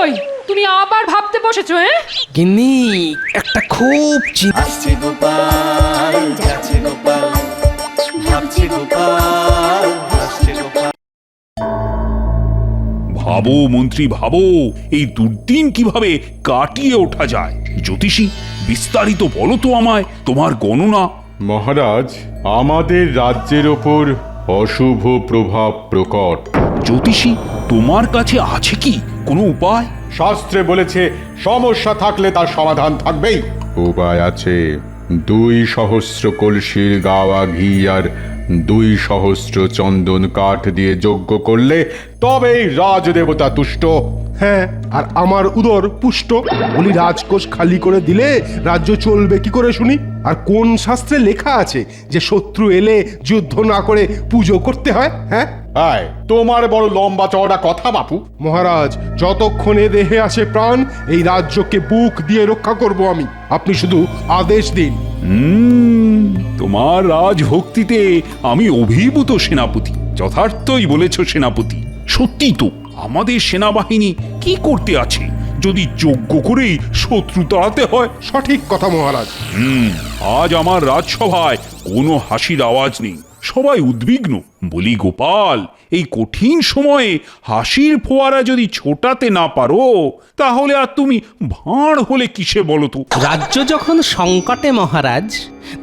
কই তুমি আবার ভাবতে বসেছো? গিন্নি একটা খুব আসছে গোপাল যাচ্ছে গোপাল ভাবছে গোপাল হাসছে গোপাল। ভাবো মন্ত্রী ভাবো, এই দুর্দিন কিভাবে কাটিয়ে ওঠা যায়। জ্যোতিষী, বিস্তারিত বলো তো আমায় তোমার গণনা। মহারাজ, আমাদের রাজ্যের ওপর অশুভ প্রভাব প্রকট। জ্যোতিষী, তোমার কাছে আছে কি কোনো উপায়? শাস্ত্রে বলেছে সমস্যা থাকলে তার সমাধান থাকবেই। উপায় আছে। 2,000 কলসির গাওয়া ঘি আর 2,000 চন্দন কাঠ দিয়ে যজ্ঞ করলে তবেই রাজদেবতা তুষ্ট। হ্যাঁ, আর আমার উদর পুষ্ট। বলি, রাজকোষ খালি করে দিলে রাজ্য চলবে কি করে শুনি? আর কোন শাস্ত্রে লেখা আছে যে শত্রু এলে যুদ্ধ না করে পুজো করতে হয়? হ্যাঁ আয়, তোমার বড় লম্বা চওড়া কথা বাপু। মহারাজ, যতক্ষণে দেহে আসে প্রাণ, এই রাজ্যকে বুক দিয়ে রক্ষা করব আমি। আপনি শুধু আদেশ দিন। তোমার রাজভক্তিতে আমি অভিভূত সেনাপতি। যথার্থই বলেছ সেনাপতি। সত্যি তো, আমাদের সেনাবাহিনী কি করতে আছে যদি যজ্ঞ করেই শত্রু তাড়াতে হয়? সঠিক কথা মহারাজ। আজ আমার রাজসভায় কোনো হাসির আওয়াজ নেই, সবাই উদ্বিগ্ন। বলি গোপাল, এই কঠিন সময়ে হাসির ফোয়ারা যদি ছোটাতে না পারো, তাহলে আর তুমি ভাঁড় হলে কিসে বলো তো? রাজ্য যখন সংকটে মহারাজ,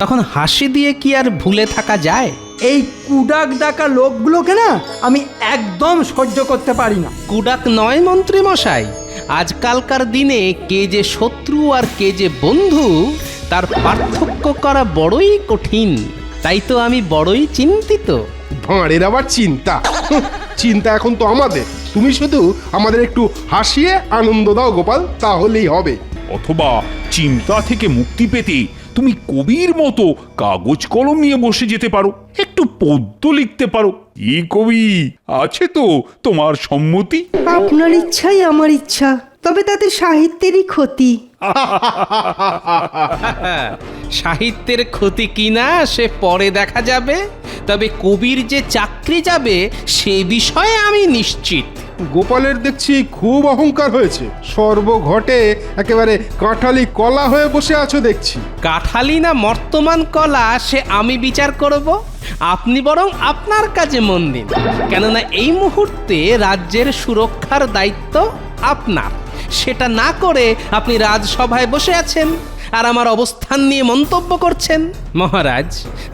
তখন হাসি দিয়ে কি আর ভুলে থাকা যায়? এই কুডাক ডাকা লোকগুলোকে না আমি একদম সহ্য করতে পারি না। কুডাক নয় মন্ত্রী মশাই, আজকালকার দিনে কে যে শত্রু আর কে যে বন্ধু তার পার্থক্য করা বড়ই কঠিন। তাই তো আমি বড়ই চিন্তিত। ভাঁড়ের আবার চিন্তা? চিন্তা এখন তো আমাদের। তুমি শুধু আমাদের একটু হাসিয়ে আনন্দ দাও গোপাল, তাহলেই হবে। অথবা চিন্তা থেকে মুক্তি পেতে তুমি কবির মতো কাগজ কলম নিয়ে বসে যেতে পারো, একটু পদ্য লিখতে পারো। কি কবি, আছে তো তোমার সম্মতি? আপনার ইচ্ছাই আমার ইচ্ছা, তবে তাতে সাহিত্যেরই ক্ষতি। সাহিত্যের ক্ষতি কিনা সে পরে দেখা যাবে, তবে কবির যে চাকরি যাবে সে বিষয়ে আমি নিশ্চিত। গোপালের দেখছি খুব অহংকার হয়েছে। সর্বঘটে একেবারে কাঁঠালি কলা হয়ে বসে আছো দেখছি। কাঠালি না মর্তমান কলা সে আমি বিচার করব, আপনি বরং আপনার কাজে মন দিন। কেননা এই মুহূর্তে রাজ্যের সুরক্ষার দায়িত্ব আপনার। সেটা না করে আপনি রাজসভায় বসে আছেন আর আমার অবস্থান নিয়ে মন্তব্য করছেন। মহারাজ,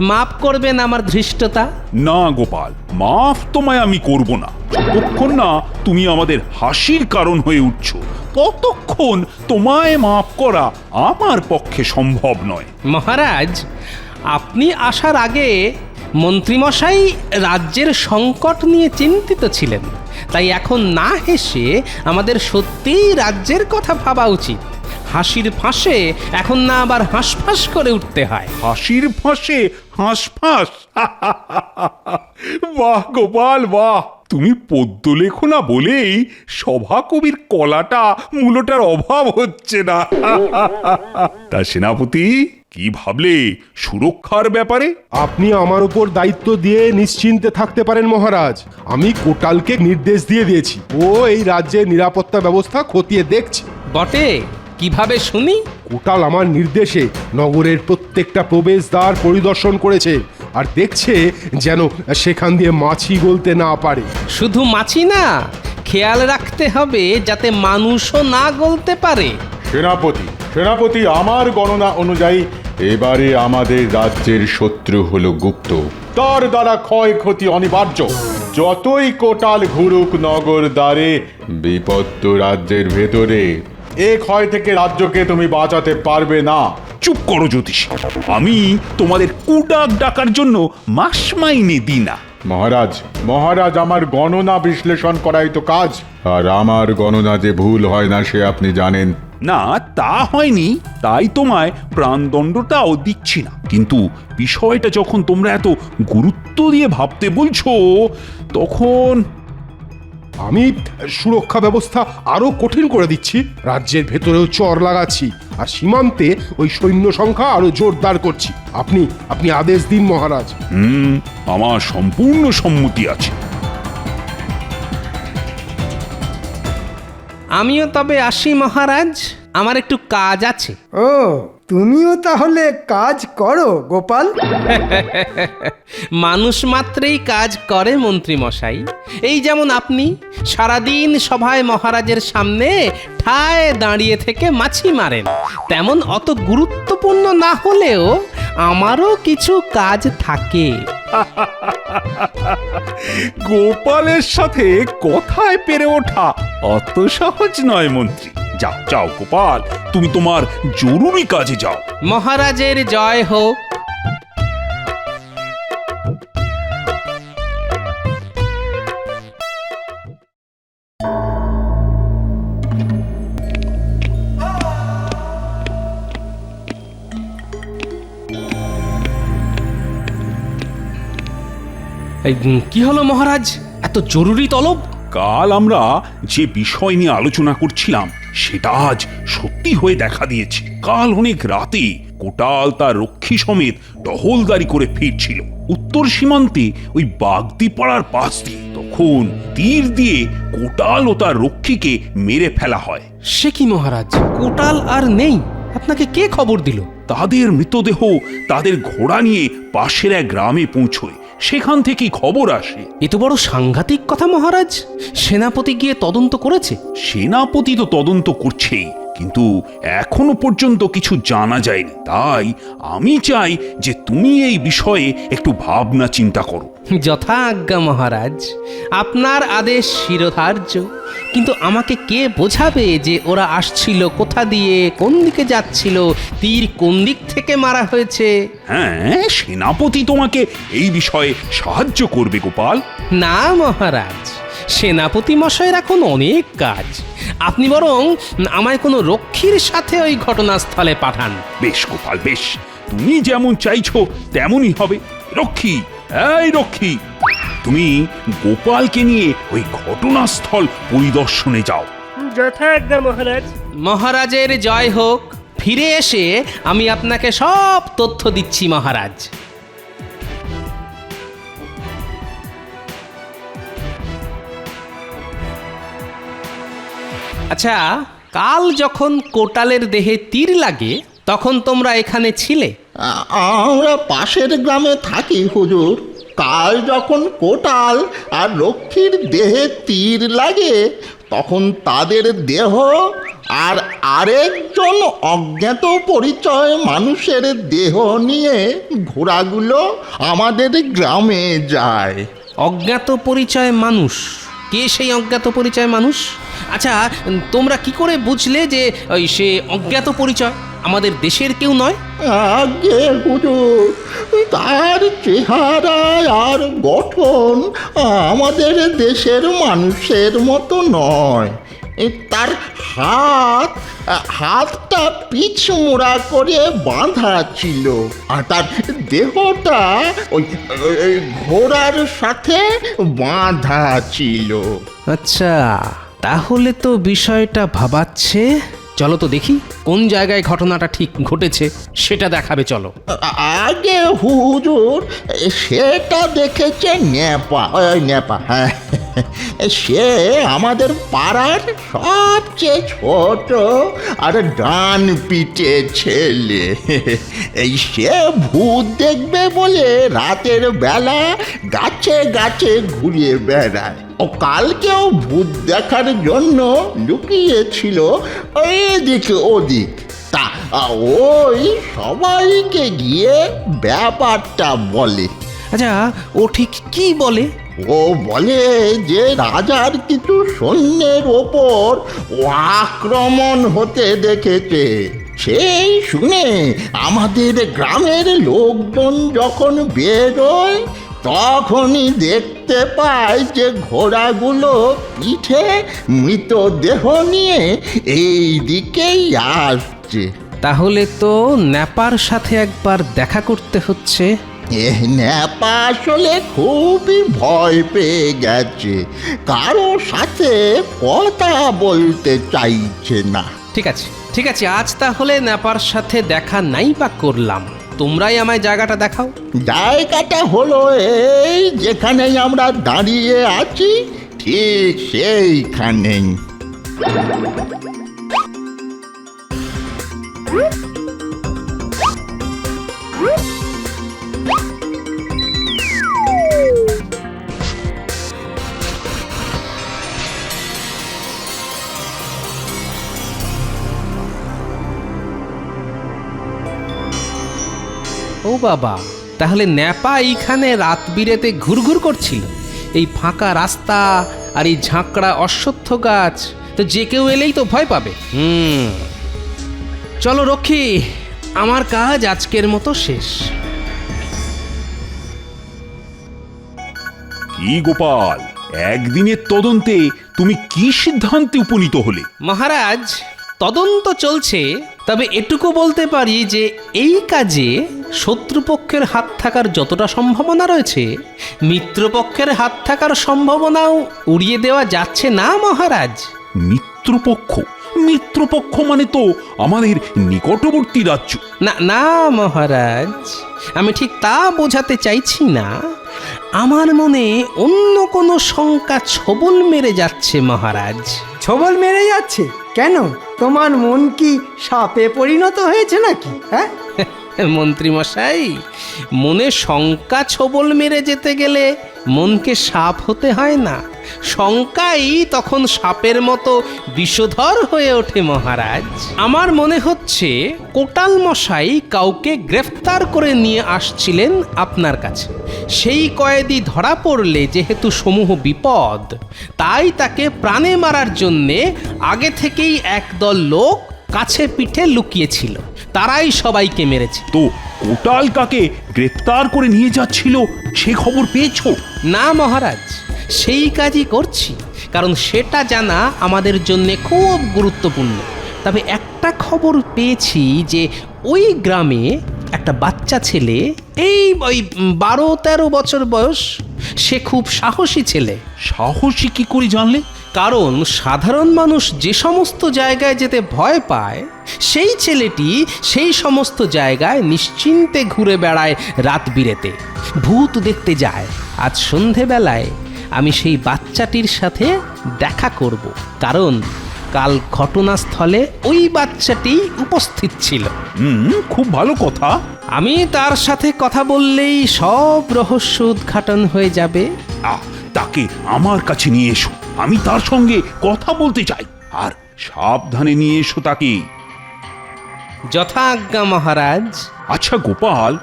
মাফ করবেন আমার ধৃষ্টতা। না গোপাল, মাফ তোমায় আমি করব না। যতক্ষণ না তুমি আমাদের হাসির কারণ হয়ে উঠছো, ততক্ষণ তোমায় মাফ করা আমার পক্ষে সম্ভব নয়। মহারাজ, আপনি আসার আগে মন্ত্রীমশাই রাজ্যের সংকট নিয়ে চিন্তিত ছিলেন। তাই এখন না হেসে আমাদের সত্যিই রাজ্যের কথা ভাবা উচিত। হাসির ফাঁসে এখন না আবার হাঁসফাঁস করে উঠতে হয়। হাসির ফাঁসে হাঁসফাঁস? বাহ গোপাল বাহ, তুমি পদ্য লেখো না বলেই সভাকবির কলাটা মূলটার অভাব হচ্ছে না। তা সেনাপতি, কি ভাবলে সুরক্ষার ব্যাপারে? আপনি আমার উপর দায়িত্ব দিয়ে নিশ্চিন্তে থাকতে পারেন মহারাজ। আমি কোটালকে নির্দেশ দিয়ে দিয়েছি, ও এই রাজ্যের নিরাপত্তা ব্যবস্থা খতিয়ে দেখছে। বটে, কিভাবে শুনি? কোটাল আমার নির্দেশে নগরের প্রত্যেকটা প্রবেশদ্বার পরিদর্শন করেছে আর দেখছে যেন সেখান দিয়ে মাছি গলতে না পারে। শুধু মাছি না, খেয়াল রাখতে হবে যাতে মানুষও না গলতে পারে। সেনাপতি, সেনাপতি, আমার গণনা অনুযায়ী এবারে আমাদের রাজ্যের শত্রু হলো গুপ্ত। তার দ্বারা ক্ষয়ক্ষতি অনিবার্য। যতই কোটাল ঘুরুক নগর দ্বারে, বিপদ তো রাজ্যের ভেতরে। এ ক্ষয় থেকে রাজ্যকে তুমি বাঁচাতে পারবে না। চুপ করো জ্যোতিষী, আমি তোমাদের কুডাক ডাকার জন্য মাস মাইনে দিই না। মহারাজ, মহারাজ, আমার গণনা বিশ্লেষণ করাই তো কাজ। আর আমার গণনা যে ভুল হয় না সে আপনি জানেন। না, তা হয়নি, তাই তোমায় প্রাণদণ্ডটাও দিচ্ছি না। কিন্তু বিষয়টা যখন তোমরা এত গুরুত্ব দিয়ে ভাবতে বলছো, তখন আমি সুরক্ষা ব্যবস্থা আরো কঠিন করে দিচ্ছি। রাজ্যের ভেতরেও চর লাগাচ্ছি আর সীমান্তে ওই সৈন্য সংখ্যা আরো জোরদার করছি। আপনি আদেশ দিন মহারাজ। আমার সম্পূর্ণ সম্মতি আছে। আমিও তবে আসি মহারাজ, আমার একটু কাজ আছে। ও তুমিও তাহলে কাজ করো গোপাল? মানুষ মাত্রেই কাজ করে মন্ত্রী মশাই। এই যেমন আপনি সারাদিন সভায় মহারাজের সামনে ঠায় দাঁড়িয়ে থেকে মাছি মারেন, তেমন অত গুরুত্বপূর্ণ না হলেও আমারও কিছু কাজ থাকে। গোপালের সাথে কথায় পেরে ওঠা অত সহজ নয় মন্ত্রী। যাও যাও গোপাল, তুমি তোমার জরুরি কাজে যাও। মহারাজের জয় হোক। কি হলো মহারাজ, এত জরুরি তলব? কাল আমরা যে বিষয় নিয়ে আলোচনা করছিলাম সেটা আজ সত্যি হয়ে দেখা দিয়েছে। কাল অনেক রাতে কোটাল তার রক্ষী সমেত টহলদারি করে ফিরছিল উত্তর সীমান্তে ওই বাগদিপাড়ার পাশ দিয়ে। তখন তীর দিয়ে কোটাল ও তার রক্ষীকে মেরে ফেলা হয়। সে কি মহারাজ, কোটাল আর নেই? আপনাকে কে খবর দিল? তাদের মৃতদেহ তাদের ঘোড়া নিয়ে পাশের এক গ্রামে পৌঁছয়, সেখান থেকেই খবর আসে। এ তো বড় সাংঘাতিক কথা মহারাজ। সেনাপতি গিয়ে তদন্ত করেছে? সেনাপতি তো তদন্ত করছেই, কিন্তু এখনো পর্যন্ত কিছু জানা যায়নি। তাই আমি চাই যে তুমি এই বিষয়ে একটু ভাবনা চিন্তা করো। যথা আজ্ঞা মহারাজ, আপনার আদেশ শিরোধার্য। কিন্তু আমাকে কে বোঝাবে যে ওরা আসছিল কোথা দিয়ে, কোন দিকে যাচ্ছিল, তীর কোন দিক থেকে মারা হয়েছে? হ্যাঁ, সেনাপতি তোমাকে এই বিষয়ে সাহায্য করবে গোপাল। না মহারাজ, সেনাপতি মশাইয়ের এখন অনেক কাজ। আপনি বরং আমায় কোনো রক্ষীর সাথে ওই ঘটনাস্থলে পাঠান। বেশ গোপাল, বেশ, তুমি যেমন চাইছো তেমনই হবে। রক্ষী, এই রক্ষী, তুমি গোপালকে নিয়ে ওই ঘটনাস্থল পরিদর্শনে যাও। যথাজ্ঞা মহারাজ। মহারাজের জয় হোক। ফিরে এসে আমি আপনাকে সব তথ্য দিচ্ছি মহারাজ। আচ্ছা, কাল যখন কোটালের দেহে তীর লাগে তখন তোমরা এখানে ছিলে? আমরা পাশের গ্রামে থাকি হুজুর। কাল যখন কোটাল আর রক্ষীর দেহে তীর লাগে তখন তাদের দেহ আর আরেকজন অজ্ঞাত পরিচয় মানুষের দেহ নিয়ে ঘোড়াগুলো আমাদের গ্রামে যায়। অজ্ঞাত পরিচয় মানুষ? কে সেই অজ্ঞাত পরিচয় মানুষ? আচ্ছা, তোমরা কি করে বুঝলে যে ওই সে অজ্ঞাত পরিচয় আমাদের দেশের কেউ নয়? আগে হুজুর, তার চেহারা আর গঠন আমাদের দেশের মানুষের মতো নয়। তার হাতটা পিছমোড়া করে বাঁধা ছিল, আর তার দেহটা ওই ঘোড়ার সাথে বাঁধা ছিল। আচ্ছা, তাহলে তো বিষয়টা ভাবাচ্ছে। চলো তো দেখি কোন জায়গায় ঘটনাটা ঠিক ঘটেছে, সেটা দেখাবে। চলো। আগে হুজুর, সেটা দেখেছে নেপা। হ্যাঁ, সে আমাদের পাড়ার সবচেয়ে ছোট আর ডান পিঠে ছেলে। সে ভূত দেখবে বলে রাতের বেলা গাছে গাছে ঘুরিয়ে বেড়ায়। ও কালকেও ভূত দেখার জন্য লুকিয়েছিল এদিক ওদিক। তা ওই সবাইকে গিয়ে ব্যাপারটা বলে। আচ্ছা, ও ঠিক কি বলে? ও বলে যে রাজার কিছু সৈন্যের ওপর ও আক্রমণ হতে দেখেছে। সেই শুনে আমাদের গ্রামের লোকজন যখন বেরোয় তখনই দেখতে পায় যে ঘোড়াগুলো পিঠে মৃতদেহ নিয়ে এই দিকেই আসছে। তাহলে তো নেপার সাথে একবার দেখা করতে হচ্ছে। নেপা আসলে খুবই ভয় পেয়ে গেছে, কারো সাথে কথা বলতে চাইছে না। ঠিক আছে, ঠিক আছে, আজ তাহলে নেপার সাথে দেখা নাই বা করলাম, তোমরাই আমায় জায়গাটা দেখাও। জায়গাটা হলো এই যেখানে আমরা দাঁড়িয়ে আছি, ঠিক সেইখানেই। ও বাবা, তাহলে ন্যাপা এইখানে রাত বিরেতে ঘুরঘুর করছিল? এই ফাঁকা রাস্তা আর এই ঝাঁকড়া অশ্বত্থ গাছ, তো যে কেউ এলেই তো ভয় পাবে। চলো রক্ষী, আমার কাজ আজকের মতো শেষ। কি গোপাল, একদিনের তদন্তে তুমি কি সিদ্ধান্তে উপনীত হলে? মহারাজ, তদন্ত চলছে, তবে এটুকু বলতে পারি যে এই কাজে শত্রুপক্ষের হাত থাকার যতটা সম্ভাবনা রয়েছে, মিত্রপক্ষের হাত থাকার সম্ভাবনাও উড়িয়ে দেওয়া যাচ্ছে না মহারাজ। মিত্রপক্ষ? মিত্রপক্ষ মানে তো আমাদের নিকটবর্তী রাজ্য। না না মহারাজ, আমি ঠিক তা বোঝাতে চাইছি না। আমার মনে অন্য কোনো শঙ্কা ছবল মেরে যাচ্ছে মহারাজ। ছবল মেরে যাচ্ছে কেন? তোমার মন কি সাপে পরিণত হয়েছে নাকি? হ্যাঁ মন্ত্রী মশাই, মনে শঙ্কা ছবল মেরে যেতে গেলে মনকে সাপ হতে হয় না, শঙ্কাই তখন সাপের মতো বিষধর হয়ে ওঠে মহারাজ। আমার মনে হচ্ছে কোটাল মশাই কাউকে গ্রেফতার করে নিয়ে আসছিলেন আপনার কাছে। সেই কয়েদি ধরা পড়লে যেহেতু সমূহ বিপদ, তাই তাকে প্রাণে মারার জন্যে আগে থেকেই একদল লোক কাছে পিঠে লুকিয়েছিল, তারাই সবাইকে মেরেছে। তো কোটাল কাকে গ্রেফতার করে নিয়ে যাচ্ছিল সে খবর পেয়েছো? না মহারাজ, সেই কাজই করছি, কারণ সেটা জানা আমাদের জন্য খুব গুরুত্বপূর্ণ। তবে একটা খবর পেয়েছি যে ওই গ্রামে একটা বাচ্চা ছেলে, এই ওই 12-13 বছর বয়স, সে খুব সাহসী ছেলে। সাহসী কি করে জানলে? কারণ সাধারণ মানুষ যে সমস্ত জায়গায় যেতে ভয় পায়, সেই ছেলেটি সেই সমস্ত জায়গায় নিশ্চিন্তে ঘুরে বেড়ায় রাত বিরেতে, ভূত দেখতে যায়। আজ সন্ধেবেলায় আমি সেই বাচ্চাটির সাথে দেখা করব, কারণ কাল ঘটনাস্থলে ওই বাচ্চাটি উপস্থিত ছিল। খুব ভালো কথা। আমি তার সাথে কথা বললেই সব রহস্য উদ্ঘাটন হয়ে যাবে। তাকে আমার কাছে নিয়ে এসো, আমি তার সঙ্গে কথা বলতে চাই। আর সাবধানে নিয়ে এসো তাকে। যথা আজ্ঞা মহারাজ। আচ্ছা গোপাল,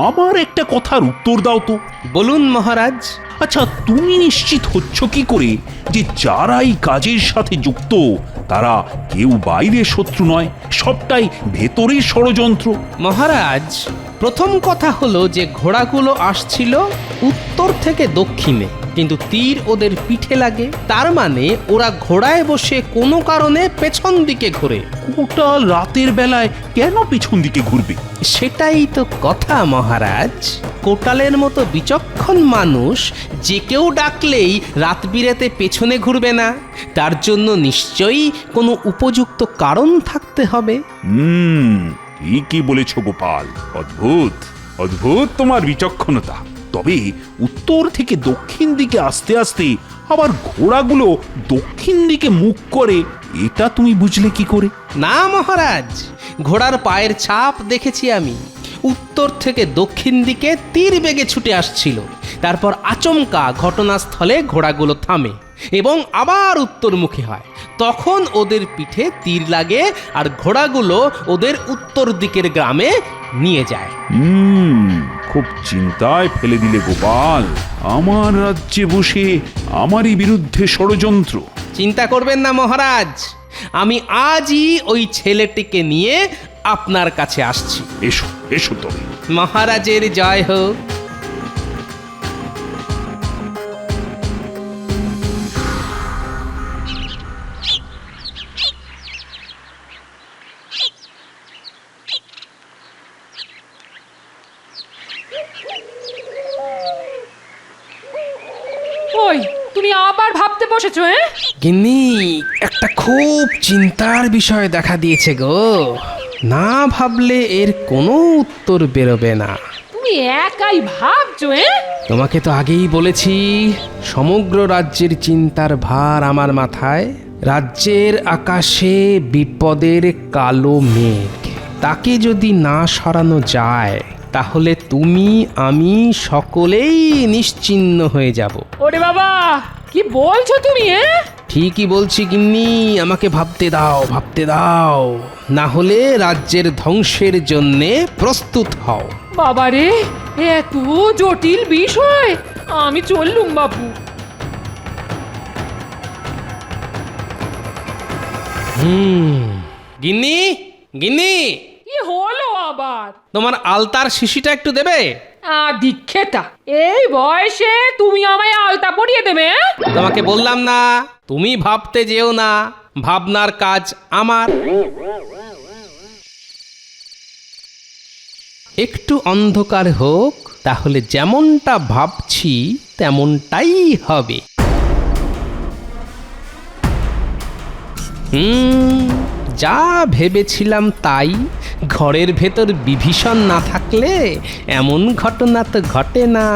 আমার একটা কথার উত্তর দাও তো। বলুন মহারাজ। আচ্ছা, তুমি নিশ্চিত হচ্ছ কি করে যে যারা এই কাজের সাথে যুক্ত তারা কেউ বাইরে শত্রু নয়, সবটাই ভেতরের ষড়যন্ত্র? মহারাজ, প্রথম কথা হলো যে ঘোড়াগুলো আসছিল উত্তর থেকে দক্ষিণে, কিন্তু তীর ওদের পিঠে লাগে, তার মানে ওরা ঘোড়ায় বসে কোনো কারণে পেছন দিকে ঘোরে। কোটাল রাতের বেলায় কেন পেছন দিকে ঘুরবে? সেটাই তো কথা মহারাজ। কোটালের মতো বিচক্ষণ মানুষ যে কেউ ডাকলেই রাত বিরেতে পেছনে ঘুরবে না, তার জন্য নিশ্চয়ই কোনো উপযুক্ত কারণ থাকতে হবে। ঠিকই বলেছ গোপাল, অদ্ভুত অদ্ভুত তোমার বিচক্ষণতা। তবে উত্তর থেকে দক্ষিণ দিকে আস্তে আস্তে আবার ঘোড়াগুলো দক্ষিণ দিকে মুখ করে, এটা তুমি বুঝলে কি করে? না মহারাজ, ঘোড়ার পায়ের ছাপ দেখেছি আমি। উত্তর থেকে দক্ষিণ দিকে তীর বেগে ছুটে আসছিল, তারপর আচমকা ঘটনাস্থলে ঘোড়াগুলো থামে এবং আবার উত্তরমুখী হয়। তখন ওদের পিঠে তীর লাগে আর ঘোড়াগুলো ওদের উত্তর দিকের গ্রামে নিয়ে যায়। খুব চিন্তায় ফেলে দিলে গোপাল। আমার রাজ্যে বসে আমারই বিরুদ্ধে ষড়যন্ত্র। চিন্তা করবেন না মহারাজ, আমি আজই ওই ছেলেটিকে নিয়ে আপনার কাছে আসছি। এসো এসো তবে। মহারাজের জয় হোক। ওই তুমি আবার ভাবতে বসেছো? গিন্নি, একটা খুব চিন্তার বিষয় দেখা দিয়েছে গো। না ভাবলে এর কোনো উত্তর বেরোবে না। তুমি একাই ভাবছো? তোমাকে তো আগেই বলেছি সমগ্র রাজ্যের চিন্তার ভার আমার মাথায়। রাজ্যের আকাশে বিপদের কালো মেঘ, তাকে যদি না সরানো যায় তাহলে তুমি আমি সকলেই নিশ্চিহ্ন হয়ে যাব। ওরে বাবা, কি বলছো তুমি? ঠিকই বলছি গিন্নি, আমাকে ভাবতে দাও, ভাবতে দাও, না হলে রাজ্যের ধ্বংসের জন্যে প্রস্তুত হও। বাবারে, এত জটিল বিষয়, আমি চললুম বাপু। গিন্নি, গিন্নি, কি হলো আবার? তোমার আলতার শিশিটা একটু দেবে? দীক্ষেতা, এই বয়সে তুমি আমায় আলতা পরিয়ে দেবে? তোমাকে বললাম না তুমি ভাবতে যেও না, ভাবনার কাজ আমার। একটু অন্ধকার হোক, তাহলে যেমনটা ভাবছি তেমনটাই হবে। যা ভেবেছিলাম তাই। ঘরের ভেতর বিভীষণ না থাকলে এমন ঘটনা তো ঘটে না।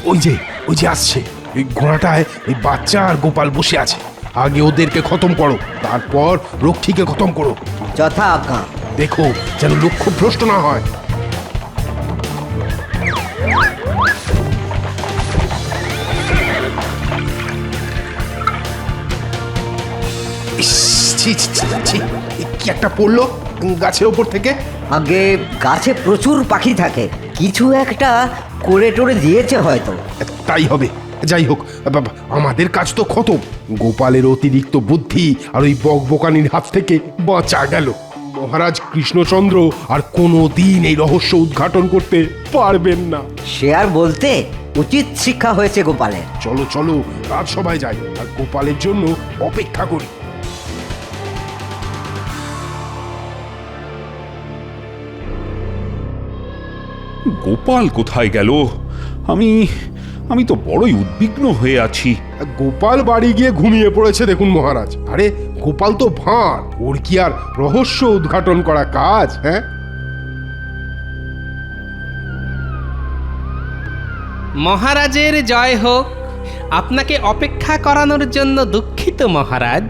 ওই যে আসছে, এই ঘোড়াটায় এই বাচ্চা আর গোপাল বসে আছে। আগে ওদেরকে খতম করো, তারপর রক্ষীকে খতম করো। যথা আজ্ঞা। দেখো যেন লক্ষ্য ভ্রষ্ট না হয়। ইস, ছি, ছি, ছি, ছি, কি একটা পড়লো গাছের ওপর থেকে। আগে গাছে প্রচুর পাখি থাকে, কিছু একটা করে টোরে দিয়েছে হয়তো। তাই হবে। যাই হোক, বাবা, আমাদের কাজ তো খতম। গোপালের অতিরিক্ত বুদ্ধি আর ওই বকবকানির হাত থেকে বাঁচা গেল। মহারাজ কৃষ্ণচন্দ্র আর কোনো দিন এই রহস্য উদ্ঘাটন করতে পারবেন না। সে আর বলতে, উচিত শিক্ষা হয়েছে গোপালের। চলো চলো, রাজসভায় যাই আর গোপালের জন্য অপেক্ষা করি। গোপাল কোথায় গেল? আমি তো বড়ই উদ্বিগ্ন হয়ে আছি। গোপাল বাড়ি গিয়ে ঘুমিয়ে পড়েছে দেখুন মহারাজ। আরে গোপাল তো ভাঁড়, ওর কি আর রহস্য উদ্ঘাটন করা কাজ? হ্যাঁ, মহারাজের জয় হোক। আপনাকে অপেক্ষা করানোর জন্য দুঃখিত মহারাজ।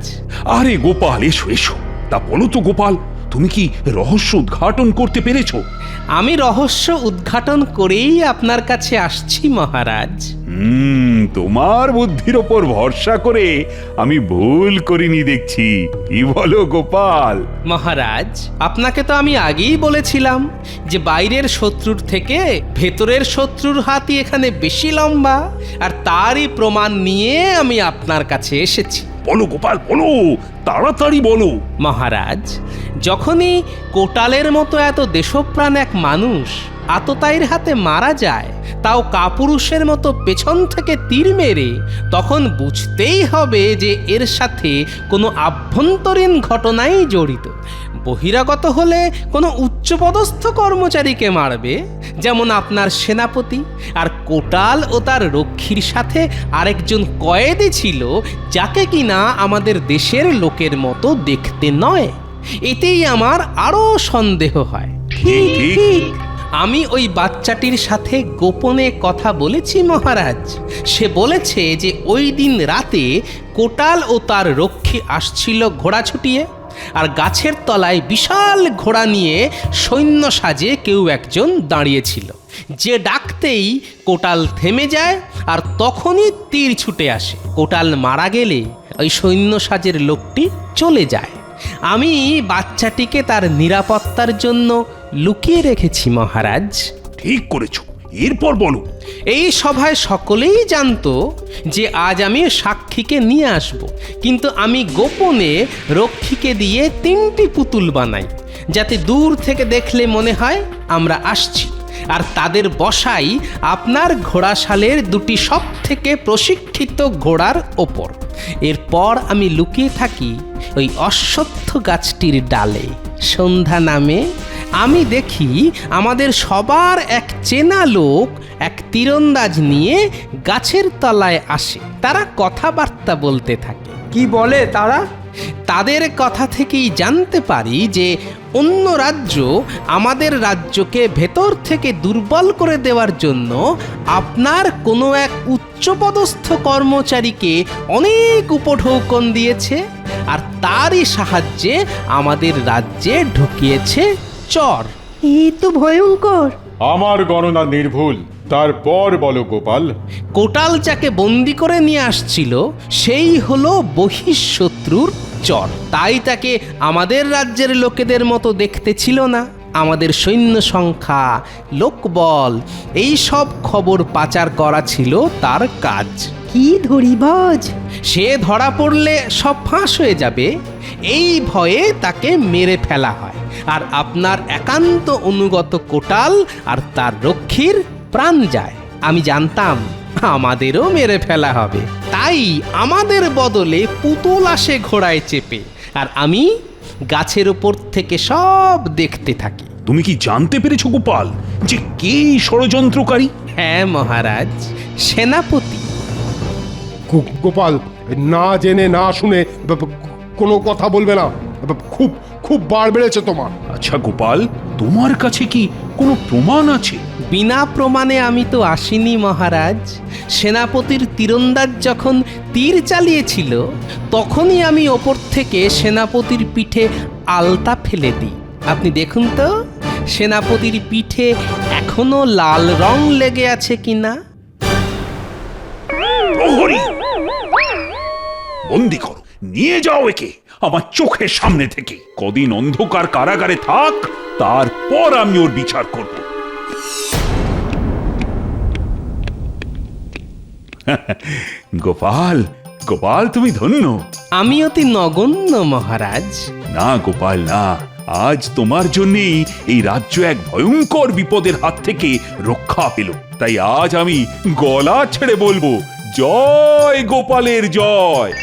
আরে গোপাল, এসো এসো। তা বলো তো গোপাল, তুমি কি রহস্য উদ্ঘাটন করতে পেরেছো? আমি রহস্য উদ্ঘাটন করেই আপনার কাছে আসছি মহারাজ। তোমার বুদ্ধির ওপর ভরসা করে আমি ভুল করিনি দেখছি। কি বলো গোপাল? মহারাজ, আপনাকে তো আমি আগেই বলেছিলাম যে বাইরের শত্রুর থেকে ভেতরের শত্রুর হাতই এখানে বেশি লম্বা, আর তারই প্রমাণ নিয়ে আমি আপনার কাছে এসেছি। বলো গোপাল, বলো, তাড়াতাড়ি বলো। মহারাজ, যখনই কোটালের মতো এত দেশপ্রাণ এক মানুষ আততায়ীর হাতে মারা যায়, তাও কাপুরুষের মতো পেছন থেকে তীর মেরে, তখন বুঝতেই হবে যে এর সাথে কোনো আভ্যন্তরীণ ঘটনাই জড়িত। বহিরাগত হলে কোনো উচ্চপদস্থ কর্মচারীকে মারবে, যেমন আপনার সেনাপতি, আর কোটাল ও তার রক্ষীর সাথে আরেকজন কয়েদি ছিল, যাকে কিনা আমাদের দেশের লোকের মতো দেখতে নয়। এতেই আমার আরো সন্দেহ হয়। ঠিক। আমি ওই বাচ্চাটির সাথে গোপনে কথা বলেছি মহারাজ। সে বলেছে যে ওই দিন রাতে কোটাল ও তার রক্ষী আসছিল ঘোড়া ছুটিয়ে, আর গাছের তলায় বিশাল ঘোড়া নিয়ে সৈন্য সাজে কেউ একজন দাঁড়িয়েছিল, যে ডাকতেই কোটাল থেমে যায় আর তখনই তীর ছুটে আসে। কোটাল মারা গেলে ওই সৈন্য সাজের লোকটি চলে যায়। আমি বাচ্চাটিকে তার নিরাপত্তার জন্য লুকিয়ে রেখেছি মহারাজ। ঠিক করেছো, এরপর বলো। এই সভায় সকলেই জানতো যে আজ আমি সাক্ষীকে নিয়ে আসব, কিন্তু আমি গোপনে রক্ষীকে দিয়ে 3টি পুতুল বানাই, যাতে দূর থেকে দেখলে মনে হয় আমরা আসছি, আর তাদের বসাই আপনার ঘোড়াশালের 2টি সব থেকে প্রশিক্ষিত ঘোড়ার ওপর। এরপর আমি লুকিয়ে থাকি ওই অশ্বত্থ গাছটির ডালে। সন্ধ্যা নামে, আমি দেখি আমাদের সবার এক চেনা লোক এক তীরন্দাজ নিয়ে গাছের তলায় আসে। তারা কথাবার্তা বলতে থাকে। কি বলে তারা? তাদের কথা থেকেই জানতে পারি যে অন্য রাজ্য আমাদের রাজ্যকে ভেতর থেকে দুর্বল করে দেওয়ার জন্য আপনার কোনো এক উচ্চপদস্থ কর্মচারীকে অনেক উপঢৌকন দিয়েছে, আর তারই সাহায্যে আমাদের রাজ্যে ঢুকিয়েছে চর। এই তো ভয়ঙ্কর। আমার গণনা নির্ভুল। তারপর বলো গোপাল। কোটাল যাকে বন্দি করে নিয়ে আসছিল সেই হলো বহিঃশত্রুর চর। তাই তাকে আমাদের রাজ্যের লোকেদের মতো দেখতে ছিল না। আমাদের সৈন্য সংখ্যা, লোকবল, এই সব খবর পাচার করা ছিল তার কাজ। কি ধরিবাজ! সে ধরা পড়লে সব ফাঁস হয়ে যাবে, এই ভয়ে তাকে মেরে ফেলা হয়। আর আপনার একান্ত অনুগত কোটাল আর তার রক্ষীর প্রাণ যায়। আমি জানতাম আমাদেরও মেরে ফেলা হবে, তাই আমাদের বদলে পুতুল আসে ঘোড়ায় চেপে, আর আমি গাছের ওপর থেকে সব দেখতে থাকি। তুমি কি জানতে পেরেছো গোপাল যে কে এই ষড়যন্ত্রকারী? হ্যাঁ মহারাজ, সেনাপতি। গোপাল, না জেনে না শুনে কোনো কথা বলবে না। খুব খুব বার বেড়েছে তোমার। আচ্ছা গোপাল, তোমার কাছে কি কোনো প্রমাণ আছে? বিনা প্রমাণে আমি তো আসিনি মহারাজ। সেনাপতির তীরন্দাজ যখন তীর চালিয়েছিল তখনই আমি ওপর থেকে সেনাপতির পিঠে আলতা ফেলে দিই। আপনি দেখুন তো সেনাপতির পিঠে এখনো লাল রং লেগে আছে কিনা। প্রহরী, বন্দি করো, নিয়ে যাও একে আমার চোখের সামনে থেকে। কদিন অন্ধকার কারাগারে থাক, তারপর আমি ওর বিচার করব। গোপাল, গোপাল তুমি ধন্য। আমি অতি নগণ্য মহারাজ। না গোপাল না, আজ তোমার জন্যই এই রাজ্য এক ভয়ঙ্কর বিপদের হাত থেকে রক্ষা পেল। তাই আজ আমি গলা ছেড়ে বলবো, জয় গোপালের জয়।